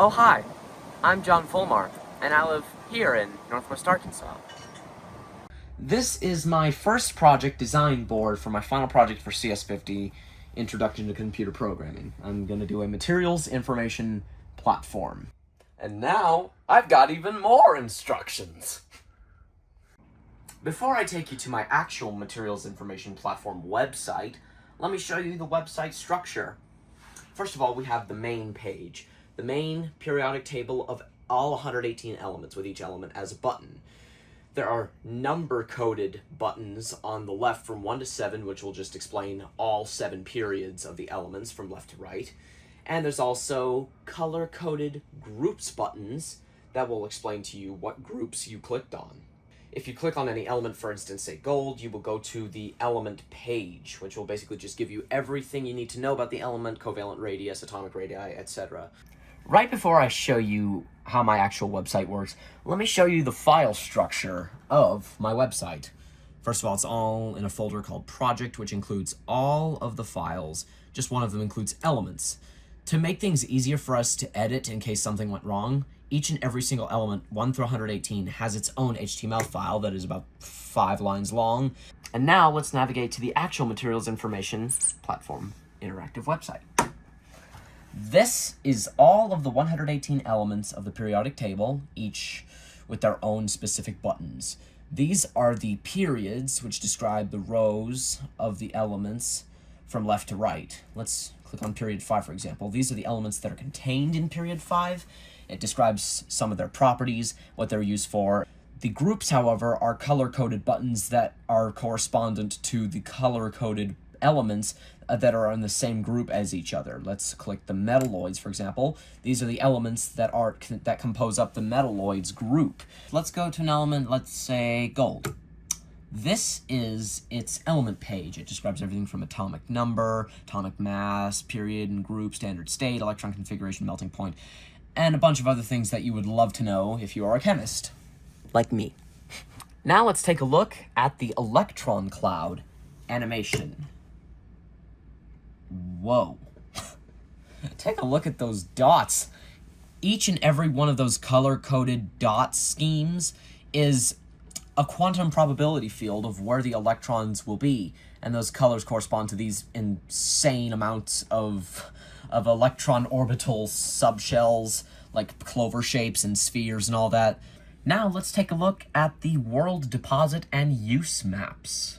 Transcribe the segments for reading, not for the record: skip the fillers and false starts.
Oh hi, I'm John Fulmar, and I live here in Northwest Arkansas. This is my first project design board for my final project for CS50, Introduction to Computer Programming. I'm going to do a materials information platform. And now, I've got even more instructions! Before I take you to my actual materials information platform website, let me show you the website structure. First of all, we have the main page. The main periodic table of all 118 elements, with each element as a button. There are number-coded buttons on the left from 1 to 7, which will just explain all 7 periods of the elements from left to right. And there's also color-coded groups buttons that will explain to you what groups you clicked on. If you click on any element, for instance, say gold, you will go to the element page, which will basically just give you everything you need to know about the element, covalent radius, atomic radii, etc. Right before I show you how my actual website works, let me show you the file structure of my website. First of all, it's all in a folder called Project, which includes all of the files. Just one of them includes elements. To make things easier for us to edit in case something went wrong, each and every single element, 1 through 118, has its own HTML file that is about 5 lines long. And now let's navigate to the actual materials information platform interactive website. This is all of the 118 elements of the periodic table, each with their own specific buttons. These are the periods, which describe the rows of the elements from left to right. Let's click on period 5, for example. These are the elements that are contained in period 5. It describes some of their properties, what they're used for. The groups, however, are color-coded buttons that are correspondent to the color-coded elements that are in the same group as each other. Let's click the metalloids, for example. These are the elements that compose up the metalloids group. Let's go to an element, let's say gold. This is its element page. It describes everything from atomic number, atomic mass, period and group, standard state, electron configuration, melting point, and a bunch of other things that you would love to know if you are a chemist, like me. Now let's take a look at the electron cloud animation. Whoa. Take a look at those dots. Each and every one of those color-coded dot schemes is a quantum probability field of where the electrons will be, and those colors correspond to these insane amounts of electron orbital subshells, like clover shapes and spheres and all that. Now let's take a look at the world deposit and use maps.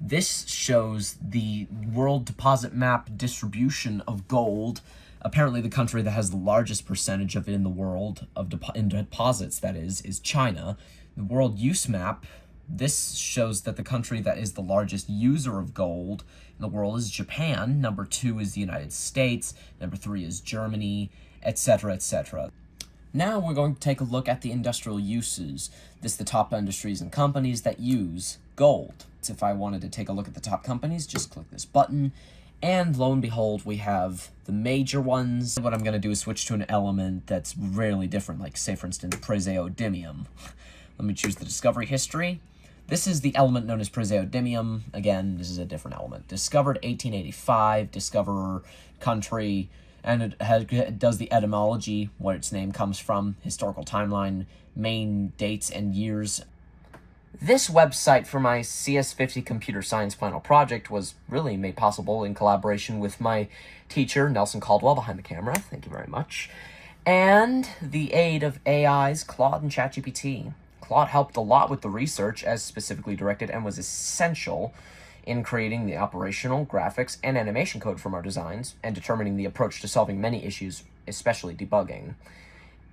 This shows the world deposit map distribution of gold. Apparently the country that has the largest percentage of it in the world of deposits, that is China. The world use map, this shows that the country that is the largest user of gold in the world is Japan. Number 2 is the United States. Number 3 is Germany, etc., etc. Now we're going to take a look at the industrial uses. This is the top industries and companies that use gold. So if I wanted to take a look at the top companies, just click this button, and lo and behold, we have the major ones. What I'm going to do is switch to an element that's really different, like, say, for instance, praseodymium. Let me choose the discovery history. This is the element known as praseodymium. Again, this is a different element. Discovered 1885, discoverer, country, and it does the etymology, where its name comes from, historical timeline, main dates and years. This website for my CS50 computer science final project was really made possible in collaboration with my teacher, Nelson Caldwell, behind the camera. Thank you very much. And the aid of AIs, Claude and ChatGPT. Claude helped a lot with the research as specifically directed and was essential in creating the operational, graphics, and animation code from our designs and determining the approach to solving many issues, especially debugging.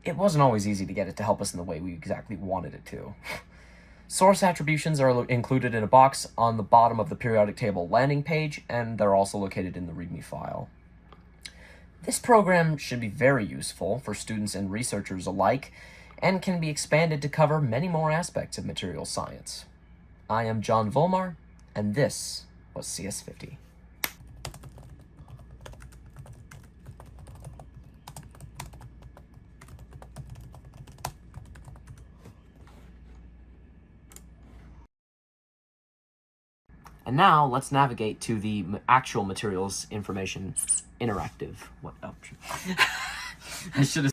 It wasn't always easy to get it to help us in the way we exactly wanted it to. Source attributions are included in a box on the bottom of the periodic table landing page, and they're also located in the README file. This program should be very useful for students and researchers alike, and can be expanded to cover many more aspects of materials science. I am John Volmar, and this was CS50. And now let's navigate to the actual materials information interactive. I should have